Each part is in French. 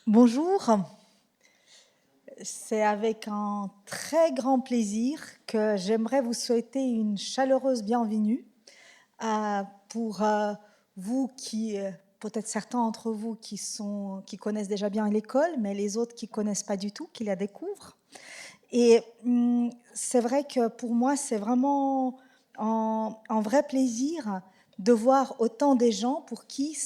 Bonjour, c'est avec un très grand plaisir que j'aimerais vous souhaiter une chaleureuse bienvenue pour vous qui, peut-être certains d'entre vous qui connaissent déjà bien l'école, mais les autres qui ne connaissent pas du tout, qui la découvrent. Et c'est vrai que pour moi, c'est vraiment un vrai plaisir de voir autant des gens pour qui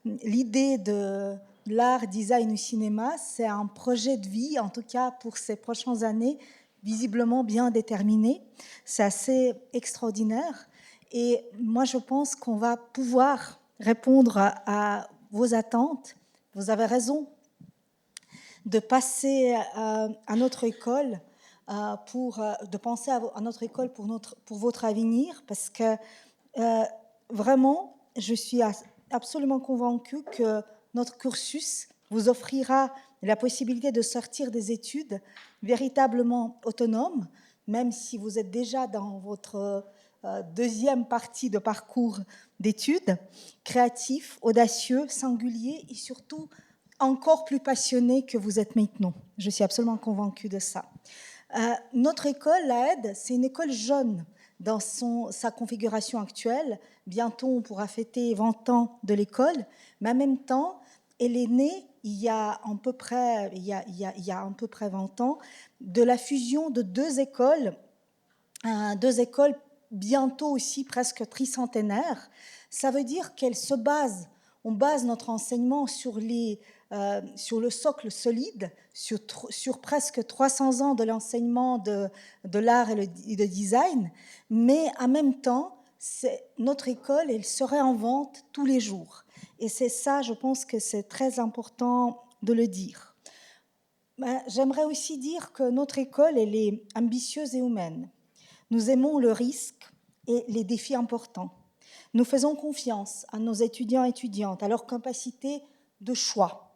l'idée de l'art, design ou cinéma, c'est un projet de vie, en tout cas pour ces prochaines années, visiblement bien déterminé. C'est assez extraordinaire. Et moi, je pense qu'on va pouvoir répondre à vos attentes. Vous avez raison de passer à notre école de penser à notre école pour votre avenir, parce que vraiment, je suis absolument convaincue que notre cursus vous offrira la possibilité de sortir des études véritablement autonomes, même si vous êtes déjà dans votre deuxième partie de parcours d'études, créatif, audacieux, singulier et surtout encore plus passionné que vous êtes maintenant. Je suis absolument convaincue de ça. Notre école, la Aide, c'est une école jeune dans sa configuration actuelle. Bientôt, on pourra fêter 20 ans de l'école, mais en même temps, elle est née il y a à peu près 20 ans de la fusion de deux écoles bientôt aussi presque tricentenaires. Ça veut dire on base notre enseignement sur le socle solide, sur presque 300 ans de l'enseignement de l'art et de design, mais en même temps, notre école, elle se réinvente tous les jours. Et c'est ça, je pense que c'est très important de le dire. J'aimerais aussi dire que notre école, elle est ambitieuse et humaine. Nous aimons le risque et les défis importants. Nous faisons confiance à nos étudiants et étudiantes, à leur capacité de choix.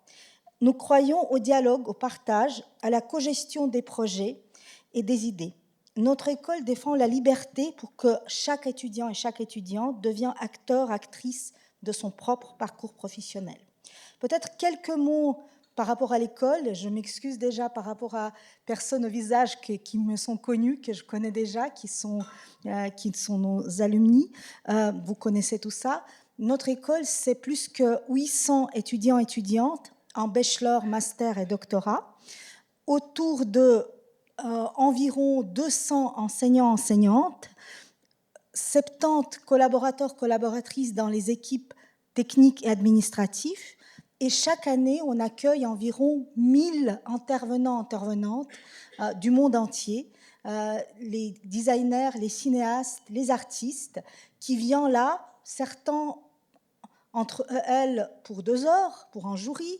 Nous croyons au dialogue, au partage, à la cogestion des projets et des idées. Notre école défend la liberté pour que chaque étudiant et chaque étudiante devienne acteur, actrice de son propre parcours professionnel. Peut-être quelques mots par rapport à l'école. Je m'excuse déjà par rapport à personnes au visage qui me sont connues, que je connais déjà, qui sont nos alumni. Vous connaissez tout ça. Notre école, c'est plus que 800 étudiants et étudiantes en bachelor, master et doctorat, autour de environ 200 enseignants-enseignantes, 70 collaborateurs, collaboratrices dans les équipes techniques et administratives. Et chaque année, on accueille environ 1000 intervenants, intervenantes du monde entier, les designers, les cinéastes, les artistes, qui viennent là, certains entre elles pour 2 heures, pour un jury,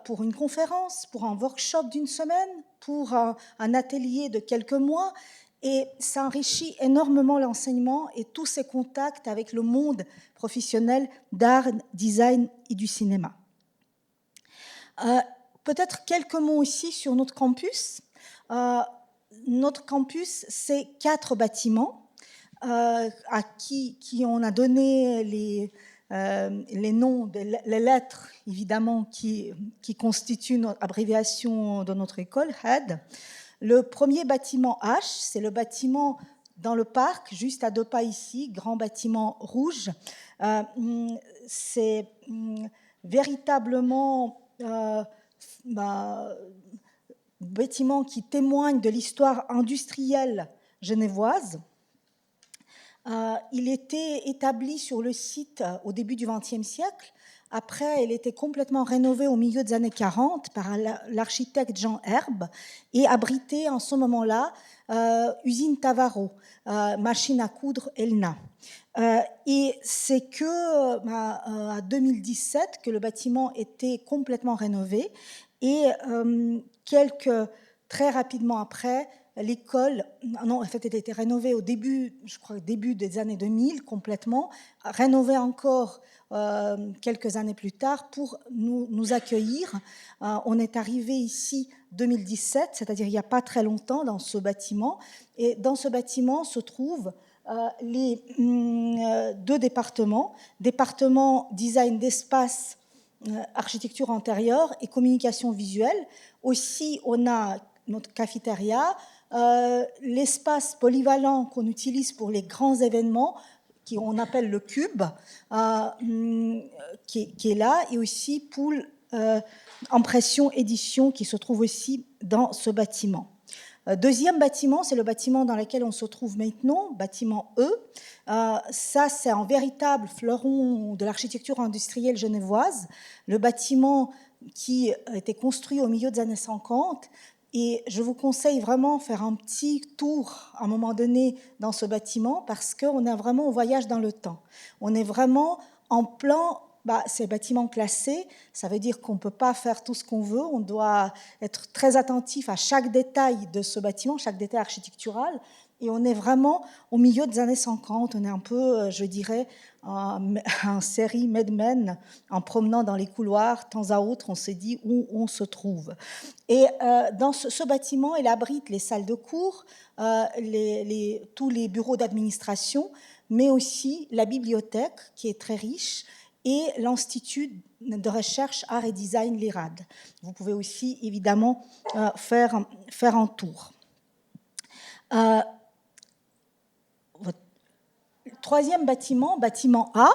pour une conférence, pour un workshop d'une semaine, pour un atelier de quelques mois. Et ça enrichit énormément l'enseignement et tous ces contacts avec le monde professionnel d'art, design et du cinéma. Peut-être quelques mots aussi sur notre campus. Notre campus, c'est 4 bâtiments à qui on a donné les noms, les lettres, évidemment, qui constituent notre abréviation de notre école, HED. Le premier bâtiment H, c'est le bâtiment dans le parc, juste à 2 pas ici, grand bâtiment rouge. C'est véritablement bâtiment qui témoigne de l'histoire industrielle genevoise. Il était établi sur le site au début du XXe siècle. Après, il était complètement rénové au milieu des années 40 par l'architecte Jean Herbe et abritait en ce moment-là usine Tavaro, machine à coudre Elna. Et c'est que 2017 que le bâtiment était complètement rénové et très rapidement après, l'école, non, en fait, elle a été rénovée au début, je crois, début des années 2000, complètement, rénovée encore quelques années plus tard pour nous accueillir. On est arrivé ici 2017, c'est-à-dire il n'y a pas très longtemps, dans ce bâtiment. Et dans ce bâtiment se trouvent les 2 départements design d'espace architecture intérieure et communication visuelle. Aussi, on a notre cafétéria, l'espace polyvalent qu'on utilise pour les grands événements, qu'on appelle le cube, qui est là, et aussi pour impression, édition, qui se trouve aussi dans ce bâtiment. Deuxième bâtiment, c'est le bâtiment dans lequel on se trouve maintenant, bâtiment E. Ça, c'est un véritable fleuron de l'architecture industrielle genevoise. Le bâtiment qui a été construit au milieu des années 50. Et je vous conseille vraiment de faire un petit tour à un moment donné dans ce bâtiment parce qu'on est vraiment au voyage dans le temps. On est vraiment en plan... ces bâtiments classés, ça veut dire qu'on ne peut pas faire tout ce qu'on veut, on doit être très attentif à chaque détail de ce bâtiment, chaque détail architectural, et on est vraiment au milieu des années 50, on est un peu, je dirais, en série Mad Men, en promenant dans les couloirs, de temps à autre, on se dit où on se trouve. Et dans ce bâtiment, il abrite les salles de cours, tous les bureaux d'administration, mais aussi la bibliothèque, qui est très riche, et l'Institut de recherche art et design, l'IRAD. Vous pouvez aussi, évidemment, faire un tour. Troisième bâtiment, bâtiment A,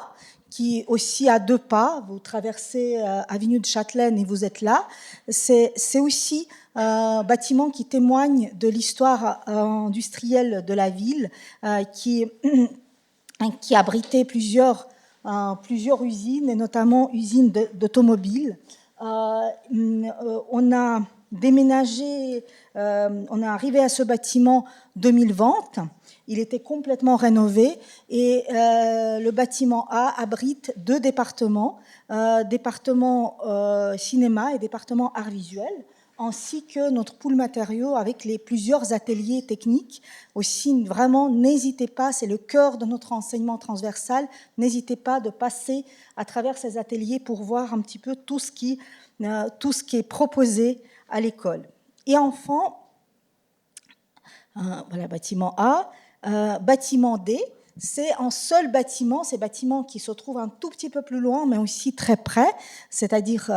qui est aussi à 2 pas. Vous traversez Avenue de Châtelaine et vous êtes là. C'est aussi un bâtiment qui témoigne de l'histoire industrielle de la ville, qui abritait plusieurs usines, et notamment usines d'automobiles. On a déménagé, on est arrivé à ce bâtiment 2020. Il était complètement rénové et le bâtiment A abrite 2 départements, département cinéma et département art visuel, ainsi que notre pool matériaux avec plusieurs ateliers techniques. Aussi, vraiment, n'hésitez pas, c'est le cœur de notre enseignement transversal, n'hésitez pas de passer à travers ces ateliers pour voir un petit peu tout ce qui est proposé à l'école. Et enfin, voilà, bâtiment A, bâtiment D, c'est un seul bâtiment, ces bâtiments qui se trouvent un tout petit peu plus loin, mais aussi très près, c'est-à-dire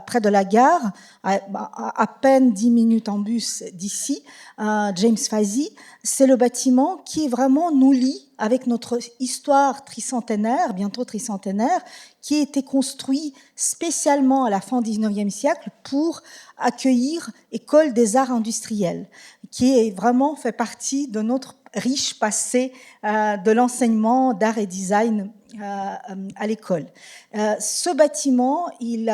près de la gare, à peine 10 minutes en bus d'ici, James Fazy. C'est le bâtiment qui vraiment nous lie avec notre histoire tricentenaire, bientôt tricentenaire, qui a été construit spécialement à la fin du XIXe siècle pour accueillir École des arts industriels, qui est vraiment fait partie de notre riche passé de l'enseignement d'art et design à l'école. Ce bâtiment, il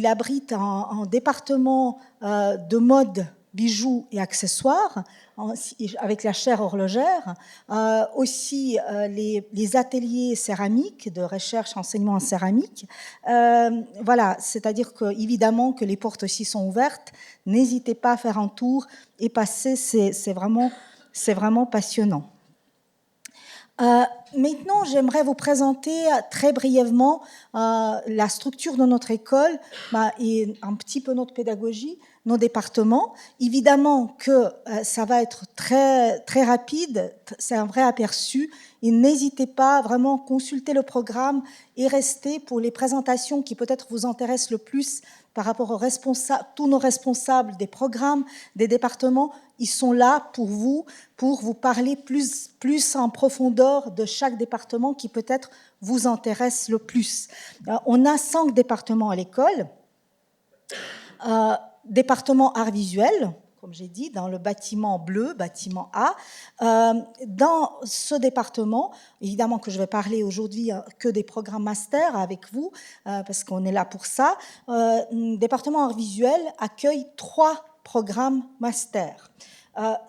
abrite un département de mode, bijoux et accessoires, avec la chaire horlogère, aussi les ateliers céramiques, de recherche, enseignement en céramique. Voilà, c'est-à-dire qu'évidemment que les portes aussi sont ouvertes. N'hésitez pas à faire un tour et passer, c'est vraiment passionnant. Maintenant, j'aimerais vous présenter très brièvement la structure de notre école et un petit peu notre pédagogie, nos départements. Évidemment que ça va être très, très rapide, c'est un vrai aperçu. Et n'hésitez pas à vraiment consulter le programme et rester pour les présentations qui peut-être vous intéressent le plus par rapport aux responsables, tous nos responsables des programmes, des départements. Ils sont là pour vous parler plus en profondeur de chaque département qui peut-être vous intéresse le plus. On a 5 départements à l'école. Département art visuel, comme j'ai dit, dans le bâtiment bleu, bâtiment A. Dans ce département, évidemment que je vais parler aujourd'hui que des programmes master avec vous, parce qu'on est là pour ça. Département art visuel accueille 3 programmes master.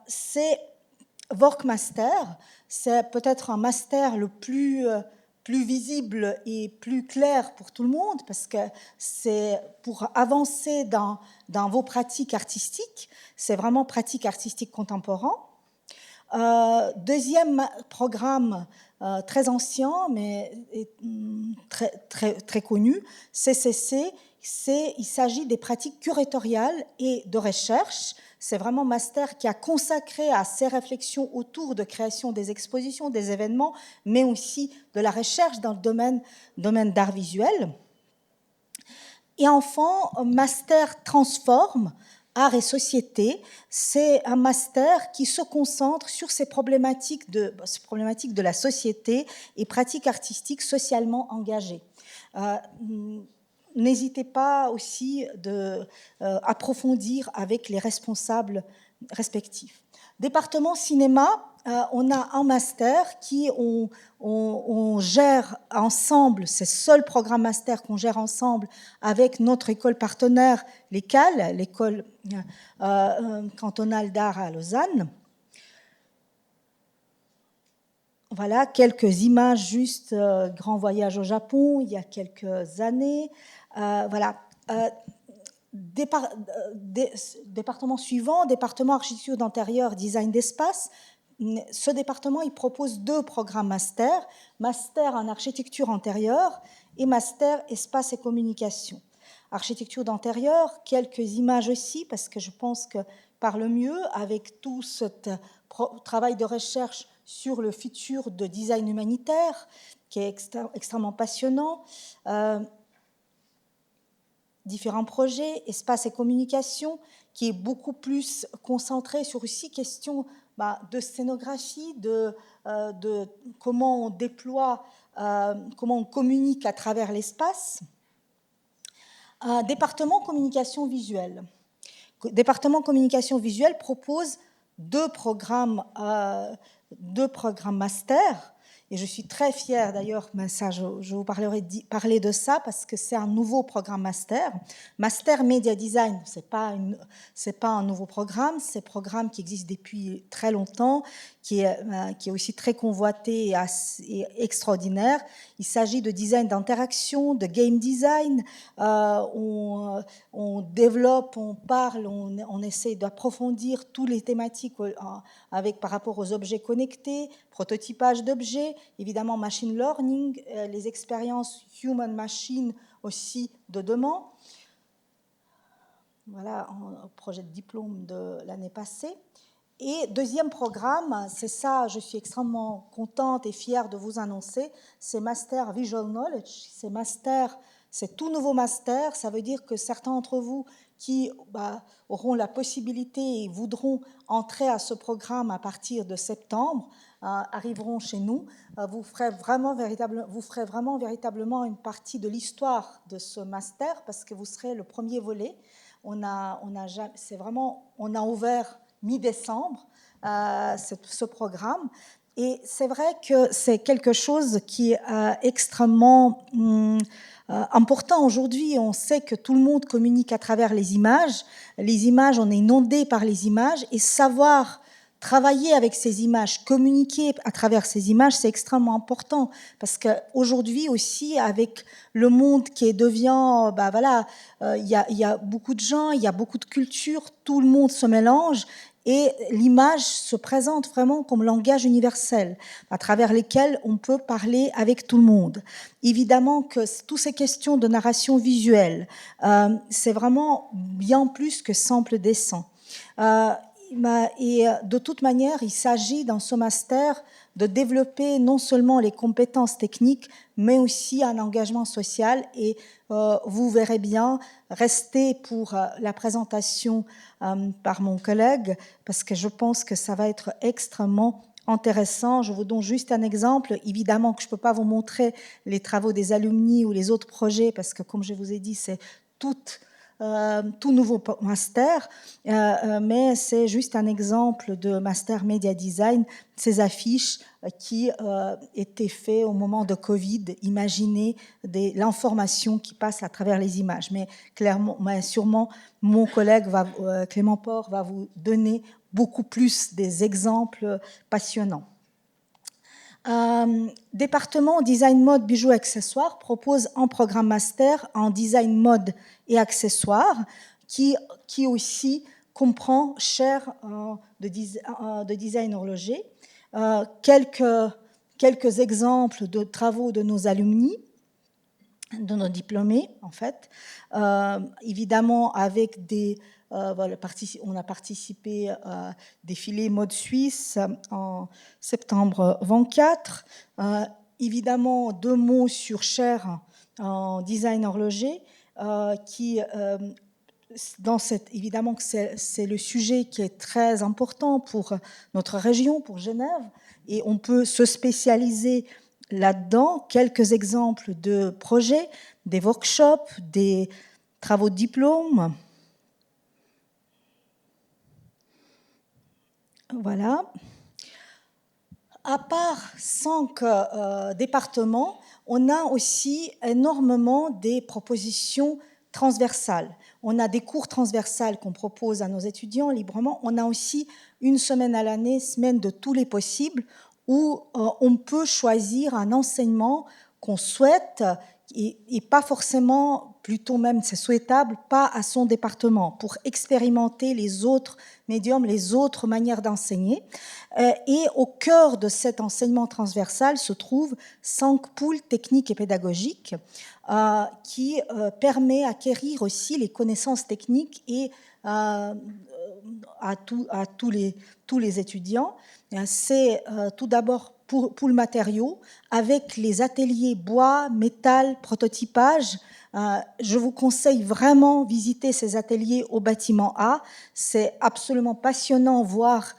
C'est Workmaster, c'est peut-être un master le plus visible et plus clair pour tout le monde, parce que c'est pour avancer dans vos pratiques artistiques, c'est vraiment pratique artistique contemporain. Deuxième programme très ancien, mais très, très, très connu, CCC, il s'agit des pratiques curatoriales et de recherche. C'est vraiment master qui a consacré à ses réflexions autour de création des expositions, des événements, mais aussi de la recherche dans le domaine d'art visuel. Et enfin, master transforme, art et société, c'est un master qui se concentre sur ces problématiques de la société et pratiques artistiques socialement engagées. N'hésitez pas aussi d'approfondir avec les responsables respectifs. Département cinéma, on a un master qui on gère ensemble, c'est le seul programme master qu'on gère ensemble avec notre école partenaire, l'ECAL, l'école cantonale d'art à Lausanne. Voilà, quelques images juste, grand voyage au Japon, il y a quelques années. Voilà. Département suivant, département architecture d'intérieur, design d'espace. Ce département, il propose 2 programmes master, master en architecture intérieure et master espace et communication. Architecture d'intérieur, quelques images aussi, parce que je pense que par le mieux, avec tout ce travail de recherche sur le futur de design humanitaire, qui est extrêmement passionnant, différents projets, espace et communication, qui est beaucoup plus concentré sur aussi questions de scénographie, de comment on déploie, comment on communique à travers l'espace. Département communication visuelle. Département communication visuelle propose 2 programmes master. Et je suis très fière d'ailleurs, mais ça, je vous parler de ça parce que c'est un nouveau programme master. Master Media Design, c'est pas un nouveau programme, c'est un programme qui existe depuis très longtemps, qui est aussi très convoité et extraordinaire. Il s'agit de design d'interaction, de game design. On développe, on parle, on essaie d'approfondir toutes les thématiques par rapport aux objets connectés, prototypage d'objets, évidemment machine learning, les expériences human-machine aussi de demain. Voilà, un projet de diplôme de l'année passée. Et deuxième programme, c'est ça, je suis extrêmement contente et fière de vous annoncer, c'est Master Visual Knowledge, c'est tout nouveau master, ça veut dire que certains d'entre vous qui auront la possibilité et voudront entrer à ce programme à partir de septembre, arriveront chez nous, vous ferez vraiment véritablement une partie de l'histoire de ce master parce que vous serez le premier volet. On a ouvert mi-décembre ce programme. Et c'est vrai que c'est quelque chose qui est extrêmement important aujourd'hui. On sait que tout le monde communique à travers les images. Les images, on est inondé par les images. Et savoir travailler avec ces images, communiquer à travers ces images, c'est extrêmement important. Parce qu'aujourd'hui aussi, avec le monde qui devient... il y a beaucoup de gens, il y a beaucoup de cultures, tout le monde se mélange. Et l'image se présente vraiment comme langage universel, à travers lesquels on peut parler avec tout le monde. Évidemment que toutes ces questions de narration visuelle, c'est vraiment bien plus que simple dessin. Et de toute manière, il s'agit dans ce master de développer non seulement les compétences techniques, mais aussi un engagement social. Et vous verrez bien, restez pour la présentation par mon collègue, parce que je pense que ça va être extrêmement intéressant. Je vous donne juste un exemple. Évidemment que je ne peux pas vous montrer les travaux des alumni ou les autres projets, parce que comme je vous ai dit, c'est tout nouveau master, mais c'est juste un exemple de master Media Design, ces affiches qui étaient faites au moment de Covid. Imaginez l'information qui passe à travers les images. Mais sûrement, mon collègue Clément Port va vous donner beaucoup plus des exemples passionnants. Département design mode bijoux accessoires propose un programme master en design mode et accessoires qui aussi comprend chaire de design horloger. Quelques exemples de travaux de nos alumni, de nos diplômés en fait, évidemment avec on a participé à défilé mode suisse en septembre 24. Évidemment, 2 mots sur chaire en design horloger. évidemment que c'est le sujet qui est très important pour notre région, pour Genève, et on peut se spécialiser là-dedans. Quelques exemples de projets, des workshops, des travaux de diplôme. Voilà. À part 5 départements, on a aussi énormément des propositions transversales. On a des cours transversales qu'on propose à nos étudiants librement. On a aussi une semaine à l'année, semaine de tous les possibles, où on peut choisir un enseignement qu'on souhaite et pas forcément, plutôt même c'est souhaitable, pas à son département, pour expérimenter les autres médiums, les autres manières d'enseigner. Et au cœur de cet enseignement transversal se trouvent 5 pôles techniques et pédagogiques qui permet d'acquérir aussi les connaissances techniques et à tous les étudiants. C'est tout d'abord pour le matériau, avec les ateliers bois, métal, prototypage. Je vous conseille vraiment visiter ces ateliers au bâtiment A. C'est absolument passionnant voir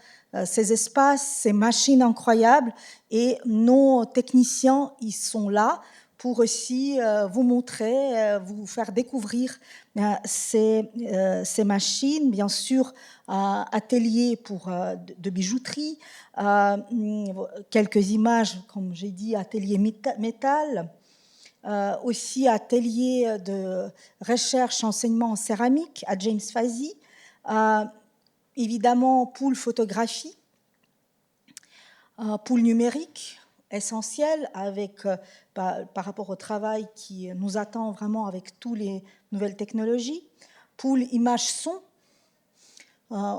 ces espaces, ces machines incroyables, et nos techniciens, ils sont là pour aussi vous montrer, vous faire découvrir ces machines, bien sûr, ateliers de bijouterie, quelques images, comme j'ai dit, atelier métal, aussi atelier de recherche, enseignement en céramique à James Fazy, évidemment pool photographie, pool numérique essentiel avec, par rapport au travail qui nous attend vraiment avec toutes les nouvelles technologies, pool image son,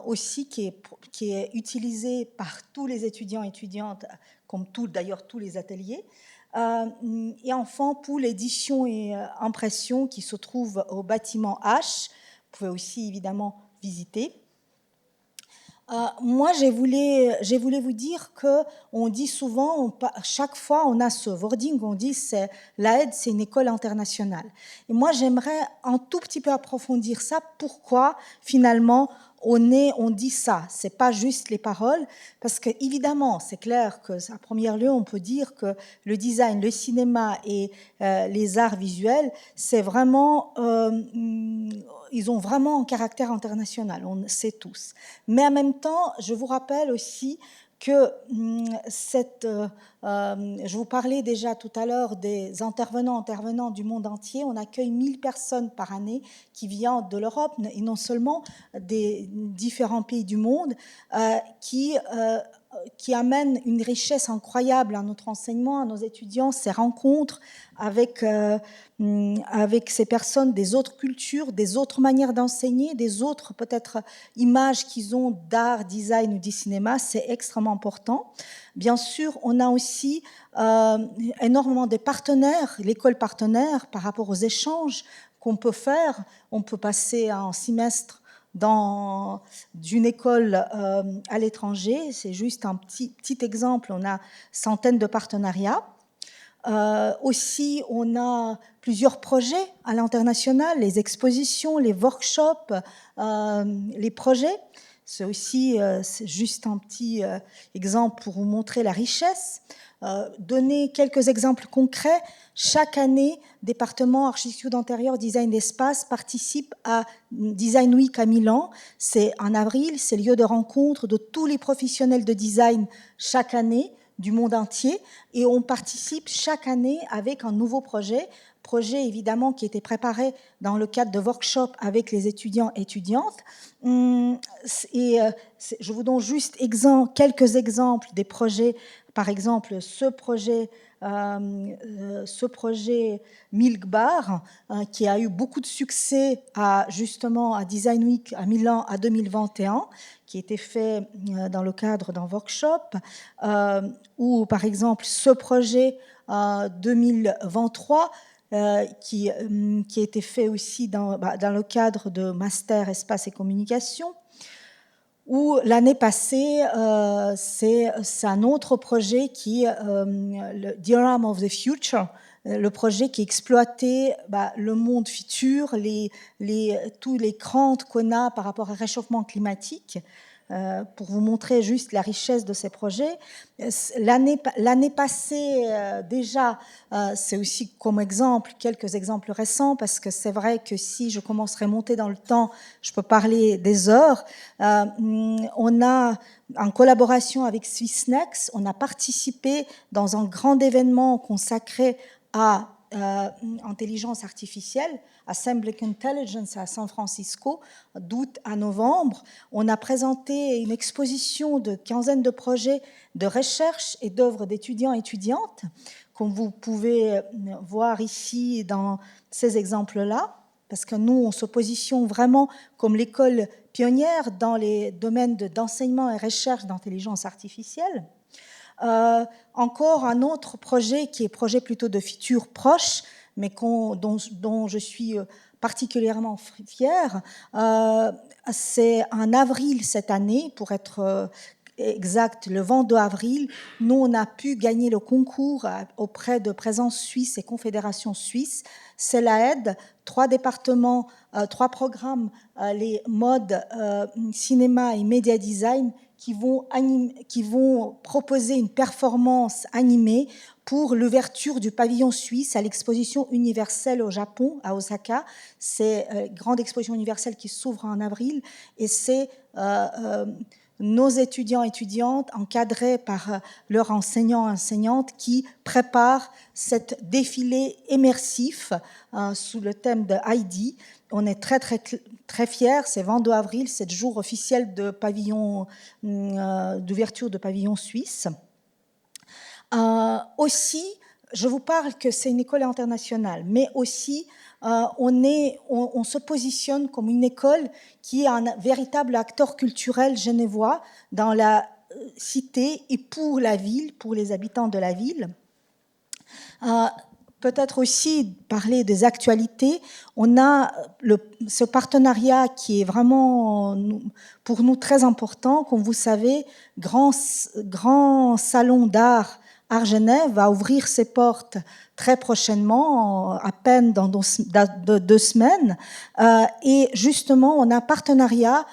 aussi qui est utilisé par tous les étudiants et étudiantes, comme d'ailleurs tous les ateliers. Et enfin, pool édition et impression qui se trouve au bâtiment H. Vous pouvez aussi évidemment visiter. Moi, j'ai voulu vous dire qu'on dit souvent, chaque fois, on a ce wording, on dit que l'AED, c'est une école internationale. Et moi, j'aimerais un tout petit peu approfondir ça. Pourquoi, finalement, on dit ça? C'est pas juste les paroles, parce que évidemment, c'est clair que, à première lieu, on peut dire que le design, le cinéma et les arts visuels, c'est vraiment ils ont vraiment un caractère international, on le sait tous. Mais en même temps, je vous rappelle aussi que je vous parlais déjà tout à l'heure des intervenants du monde entier. On accueille 1000 personnes par année qui viennent de l'Europe et non seulement des différents pays du monde qui amènent une richesse incroyable à notre enseignement, à nos étudiants, ces rencontres avec ces personnes des autres cultures, des autres manières d'enseigner, des autres peut-être images qu'ils ont d'art, design ou du cinéma, c'est extrêmement important. Bien sûr, on a aussi énormément de partenaires, l'école partenaire par rapport aux échanges qu'on peut faire. On peut passer un semestre d'une école à l'étranger. C'est juste un petit exemple. On a centaines de partenariats. Aussi, on a plusieurs projets à l'international, les expositions, les workshops, les projets. C'est aussi c'est juste un petit exemple pour vous montrer la richesse. Donner quelques exemples concrets. Chaque année, département architecture d'intérieur, design d'espace participe à Design Week à Milan. C'est en avril, c'est le lieu de rencontre de tous les professionnels de design chaque année du monde entier, et on participe chaque année avec un nouveau projet évidemment qui était préparé dans le cadre de workshops avec les étudiants et étudiantes. Et je vous donne juste quelques exemples des projets. Par exemple, ce projet Milk Bar, qui a eu beaucoup de succès justement à Design Week à Milan à 2021, qui a été fait dans le cadre d'un workshop, ou par exemple ce projet 2023, qui a été fait aussi dans le cadre de Master Espace et Communication, où l'année passée, c'est un autre projet qui est le Diorama of the Future, le projet qui exploitait le monde futur, tous les craintes qu'on a par rapport au réchauffement climatique. Pour vous montrer juste la richesse de ces projets. L'année passée, déjà, c'est aussi comme exemple, quelques exemples récents, parce que c'est vrai que si je commencerais à monter dans le temps, je peux parler des heures. On a, en collaboration avec Swissnex, on a participé dans un grand événement consacré à intelligence artificielle, Assembly Intelligence à San Francisco, d'août à novembre. On a présenté une exposition de quinzaine de projets de recherche et d'œuvres d'étudiants et étudiantes, comme vous pouvez voir ici dans ces exemples-là, parce que nous, on se positionne vraiment comme l'école pionnière dans les domaines d'enseignement et recherche d'intelligence artificielle. Encore un autre projet qui est projet plutôt de futur proche, mais dont je suis particulièrement fière. C'est en avril cette année, pour être exact, le 22 avril, nous, on a pu gagner le concours auprès de Présence Suisse et Confédération Suisse. C'est la aide, 3 départements, 3 programmes, les modes cinéma et média design, qui vont proposer une performance animée pour l'ouverture du pavillon suisse à l'exposition universelle au Japon, à Osaka. C'est une grande exposition universelle qui s'ouvre en avril, et c'est nos étudiants et étudiantes, encadrés par leurs enseignants et enseignantes, qui préparent cet défilé immersif sous le thème de Heidi. On est très, très, très fiers. C'est 22 avril, c'est le jour officiel de pavillon, d'ouverture de pavillon suisse. Aussi, je vous parle que c'est une école internationale, mais aussi on se positionne comme une école qui est un véritable acteur culturel genevois dans la cité et pour la ville, pour les habitants de la ville. Peut-être aussi parler des actualités. On a ce partenariat qui est vraiment pour nous très important. Comme vous savez, grand salon d'art Art Genève va ouvrir ses portes très prochainement, à peine dans 2 semaines. Et justement, on a un partenariat,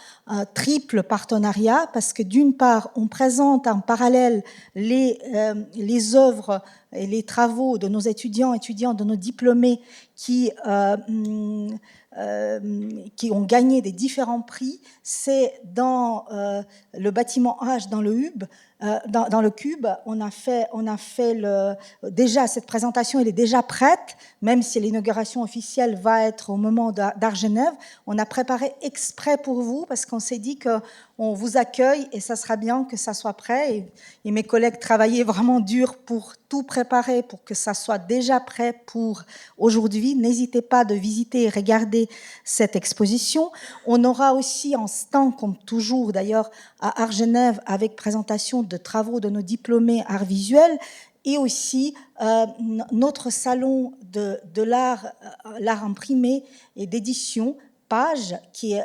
triple partenariat, parce que d'une part, on présente en parallèle les œuvres et les travaux de nos étudiants, de nos diplômés qui ont gagné des différents prix. C'est dans le bâtiment H, dans le Hub, dans le Cube. On a fait déjà cette présentation, elle est déjà prête, même si l'inauguration officielle va être au moment d'Art Genève. On a préparé exprès pour vous, parce qu'on s'est dit qu'on vous accueille et ça sera bien que ça soit prêt. Et mes collègues travaillaient vraiment dur pour tout préparer, pour que ça soit déjà prêt pour aujourd'hui. N'hésitez pas de visiter et regarder cette exposition. On aura aussi un stand, comme toujours d'ailleurs, à Art Genève, avec présentation de travaux de nos diplômés arts visuels, et aussi notre salon de l'art imprimé et d'édition, Page, qui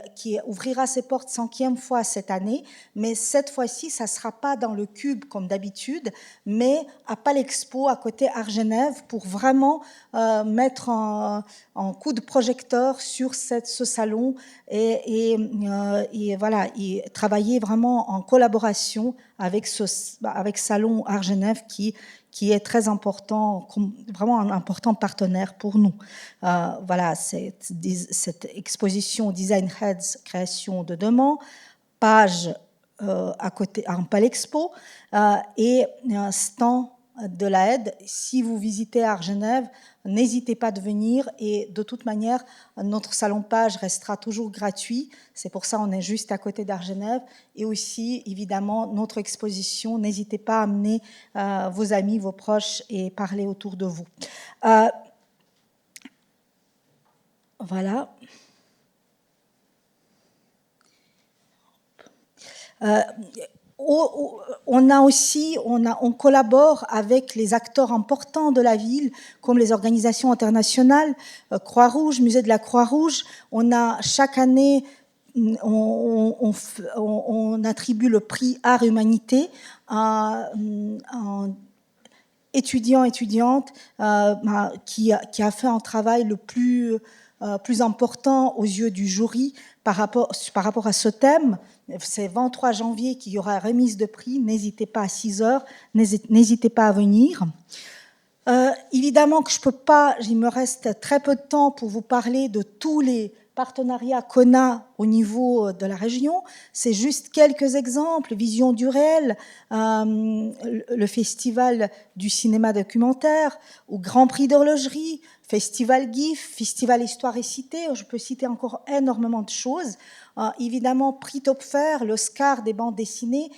ouvrira ses portes 5e fois cette année, mais cette fois-ci, ça ne sera pas dans le Cube comme d'habitude, mais à Palexpo, à côté Art Genève, pour vraiment mettre en coup de projecteur sur ce salon et voilà, et travailler vraiment en collaboration avec Salon Art Genève qui est très important, vraiment un important partenaire pour nous. Voilà, cette exposition Design Heads, création de demain, Page à côté, en Palexpo, et un stand de la aide. Si vous visitez Art Genève, n'hésitez pas de venir, et de toute manière, notre salon Page restera toujours gratuit. C'est pour ça qu'on est juste à côté d'Art Genève. Et aussi, évidemment, notre exposition, n'hésitez pas à amener vos amis, vos proches et parler autour de vous. Voilà. On collabore avec les acteurs importants de la ville, comme les organisations internationales, Croix-Rouge, Musée de la Croix-Rouge. On a chaque année, on attribue le prix Art Humanité étudiant, étudiante qui a fait un travail le plus important aux yeux du jury par rapport à ce thème. C'est 23 janvier qu'il y aura remise de prix. N'hésitez pas à 6 heures, n'hésitez pas à venir. Évidemment que je peux pas, il me reste très peu de temps pour vous parler de tous les partenariats qu'on a au niveau de la région. C'est juste quelques exemples. Vision du réel, le festival du cinéma documentaire, au Grand Prix d'horlogerie, Festival GIF, Festival Histoire et Cité. Je peux citer encore énormément de choses. Évidemment, Prix Topfer, l'Oscar des bandes dessinées,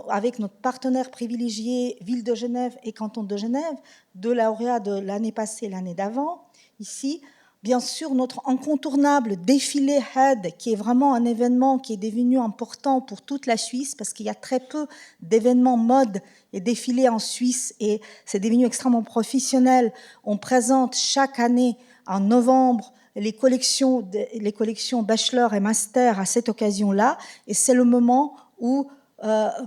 avec notre partenaire privilégié, Ville de Genève et Canton de Genève, deux lauréats de l'année passée et l'année d'avant, ici. Bien sûr, notre incontournable défilé HED, qui est vraiment un événement qui est devenu important pour toute la Suisse, parce qu'il y a très peu d'événements mode et défilés en Suisse, et c'est devenu extrêmement professionnel. On présente chaque année, en novembre, les collections bachelor et master à cette occasion-là, et c'est le moment où nos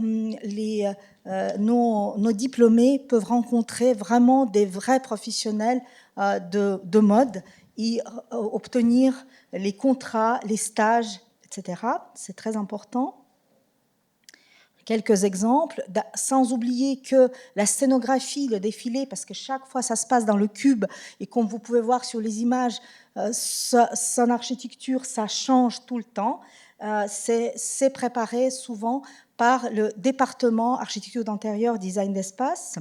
diplômés peuvent rencontrer vraiment des vrais professionnels de mode et obtenir les contrats, les stages, etc. C'est très important. Quelques exemples, sans oublier que la scénographie, le défilé, parce que chaque fois ça se passe dans le cube, et comme vous pouvez voir sur les images, son architecture, ça change tout le temps. C'est préparé souvent par le département architecture d'intérieur, design d'espace.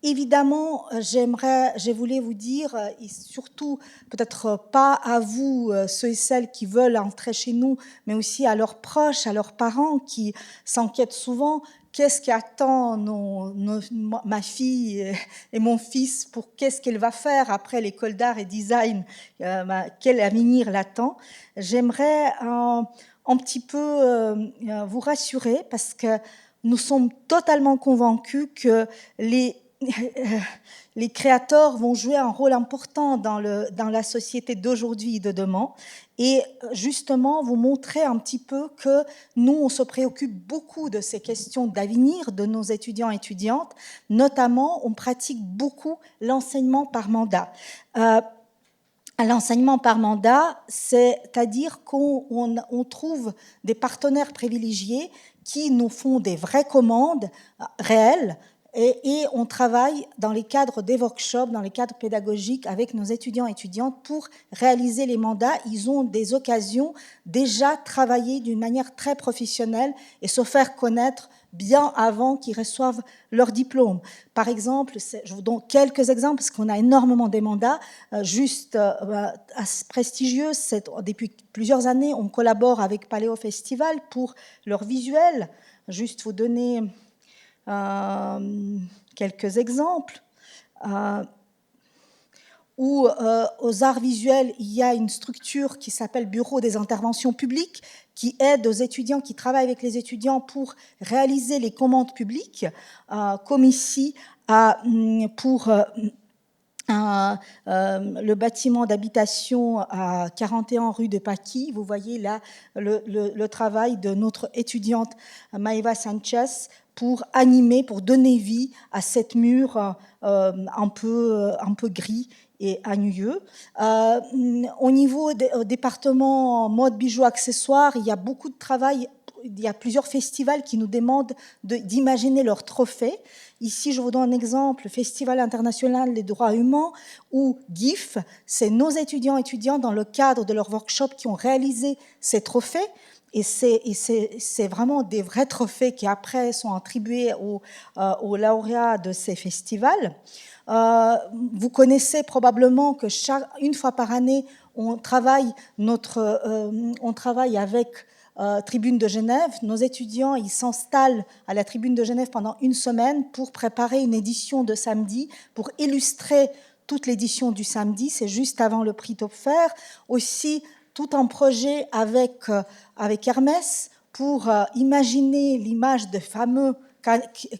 Évidemment, je voulais vous dire, et surtout peut-être pas à vous, ceux et celles qui veulent entrer chez nous, mais aussi à leurs proches, à leurs parents qui s'inquiètent souvent, qu'est-ce qui attend ma fille et mon fils, pour qu'est-ce qu'elle va faire après l'école d'art et design, quel avenir l'attend. J'aimerais un petit peu vous rassurer, parce que nous sommes totalement convaincus que les créateurs vont jouer un rôle important dans la société d'aujourd'hui et de demain, et justement vous montrer un petit peu que nous, on se préoccupe beaucoup de ces questions d'avenir de nos étudiants et étudiantes. Notamment, on pratique beaucoup l'enseignement par mandat. L'enseignement par mandat, c'est-à-dire qu'on trouve des partenaires privilégiés qui nous font des vraies commandes réelles, et on travaille dans les cadres des workshops, dans les cadres pédagogiques avec nos étudiants et étudiantes pour réaliser les mandats. Ils ont des occasions déjà travailler d'une manière très professionnelle et se faire connaître bien avant qu'ils reçoivent leur diplôme. Par exemple, je vous donne quelques exemples parce qu'on a énormément de mandats, prestigieux. Depuis plusieurs années, on collabore avec Paléo Festival pour leur visuel. Juste vous donner quelques exemples. Où aux arts visuels, il y a une structure qui s'appelle Bureau des interventions publiques, qui aide aux étudiants, qui travaille avec les étudiants pour réaliser les commandes publiques, comme ici pour le bâtiment d'habitation à 41 rue de Paquis. Vous voyez là le travail de notre étudiante Maeva Sanchez pour animer, pour donner vie à cette mur un peu gris et ennuyeux. Au niveau des départements mode, bijoux, accessoires, il y a beaucoup de travail. Il y a plusieurs festivals qui nous demandent d'imaginer leurs trophées. Ici, je vous donne un exemple, le Festival international des droits humains, ou GIF, c'est nos étudiants et étudiantes dans le cadre de leur workshop qui ont réalisé ces trophées. Et c'est vraiment des vrais trophées qui après sont attribués aux lauréats de ces festivals. Vous connaissez probablement que une fois par année, on travaille avec Tribune de Genève. Nos étudiants, ils s'installent à la Tribune de Genève pendant une semaine pour préparer une édition de samedi, pour illustrer toute l'édition du samedi. C'est juste avant le prix Topfer. Aussi, tout un projet avec Hermès pour imaginer l'image de fameux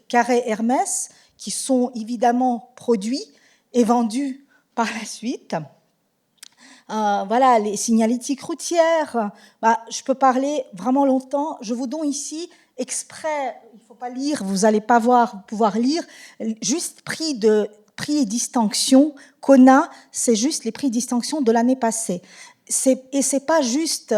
carrés Hermès qui sont évidemment produits et vendus par la suite. Voilà, les signalétiques routières. Je peux parler vraiment longtemps. Je vous donne ici, exprès, il faut pas lire, vous n'allez pas pouvoir lire. Juste prix et distinction qu'on a, c'est juste les prix et distinctions de l'année passée. Et c'est pas juste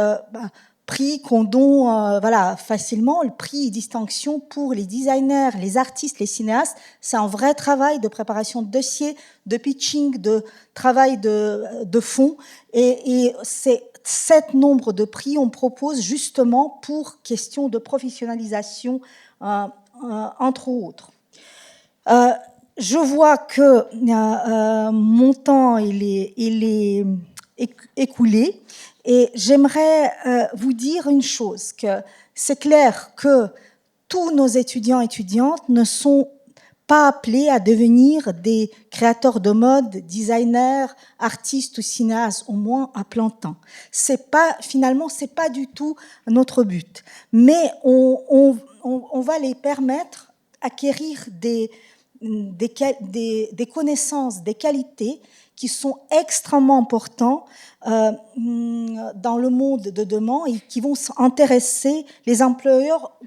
prix qu'on donne voilà, facilement. Le prix et distinction pour les designers, les artistes, les cinéastes, c'est un vrai travail de préparation de dossier, de pitching, de travail de fond. Et c'est 7 nombres de prix on propose justement pour question de professionnalisation, entre autres. Je vois que mon temps il est écoulé et j'aimerais vous dire une chose, que c'est clair que tous nos étudiants et étudiantes ne sont pas appelés à devenir des créateurs de mode, designers, artistes ou cinéastes, au moins à plein temps. Finalement, c'est pas du tout notre but. Mais on va les permettre d'acquérir des connaissances, des qualités qui sont extrêmement importantes dans le monde de demain et qui vont intéresser les employeurs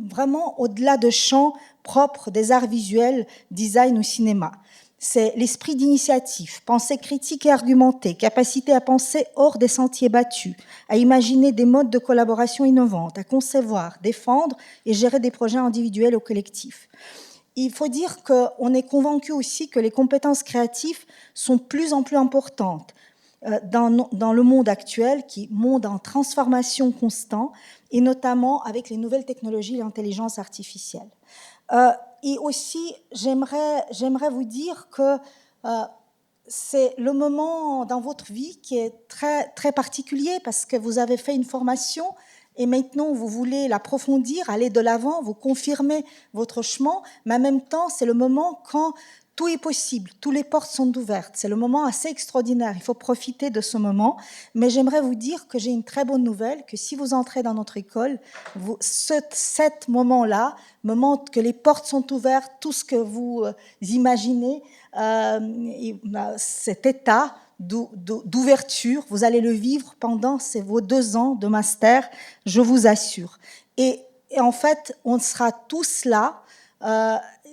vraiment au-delà de champs propres des arts visuels, design ou cinéma. C'est l'esprit d'initiative, pensée critique et argumentée, capacité à penser hors des sentiers battus, à imaginer des modes de collaboration innovantes, à concevoir, défendre et gérer des projets individuels ou collectifs. Il faut dire qu'on est convaincu aussi que les compétences créatives sont plus en plus importantes dans le monde actuel, qui est un monde en transformation constante, et notamment avec les nouvelles technologies et l'intelligence artificielle. Et aussi, j'aimerais vous dire que c'est le moment dans votre vie qui est très, très particulier parce que vous avez fait une formation et maintenant vous voulez l'approfondir, aller de l'avant, vous confirmer votre chemin, mais en même temps, c'est le moment quand tout est possible, toutes les portes sont ouvertes. C'est le moment assez extraordinaire, il faut profiter de ce moment. Mais j'aimerais vous dire que j'ai une très bonne nouvelle, que si vous entrez dans notre école, cet moment-là me montre que les portes sont ouvertes, tout ce que vous imaginez, cet état d'ouverture, vous allez le vivre pendant vos 2 ans de master, je vous assure. Et en fait, on sera tous là,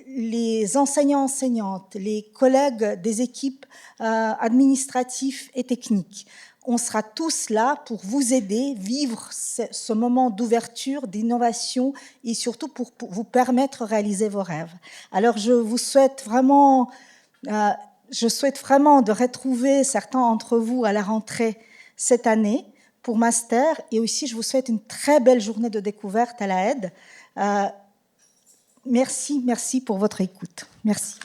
les enseignants-enseignantes, les collègues des équipes administratives et techniques. On sera tous là pour vous aider, vivre ce moment d'ouverture, d'innovation et surtout pour vous permettre de réaliser vos rêves. Alors, je souhaite vraiment de retrouver certains d'entre vous à la rentrée cette année pour master et aussi je vous souhaite une très belle journée de découverte à la aide. Merci pour votre écoute. Merci.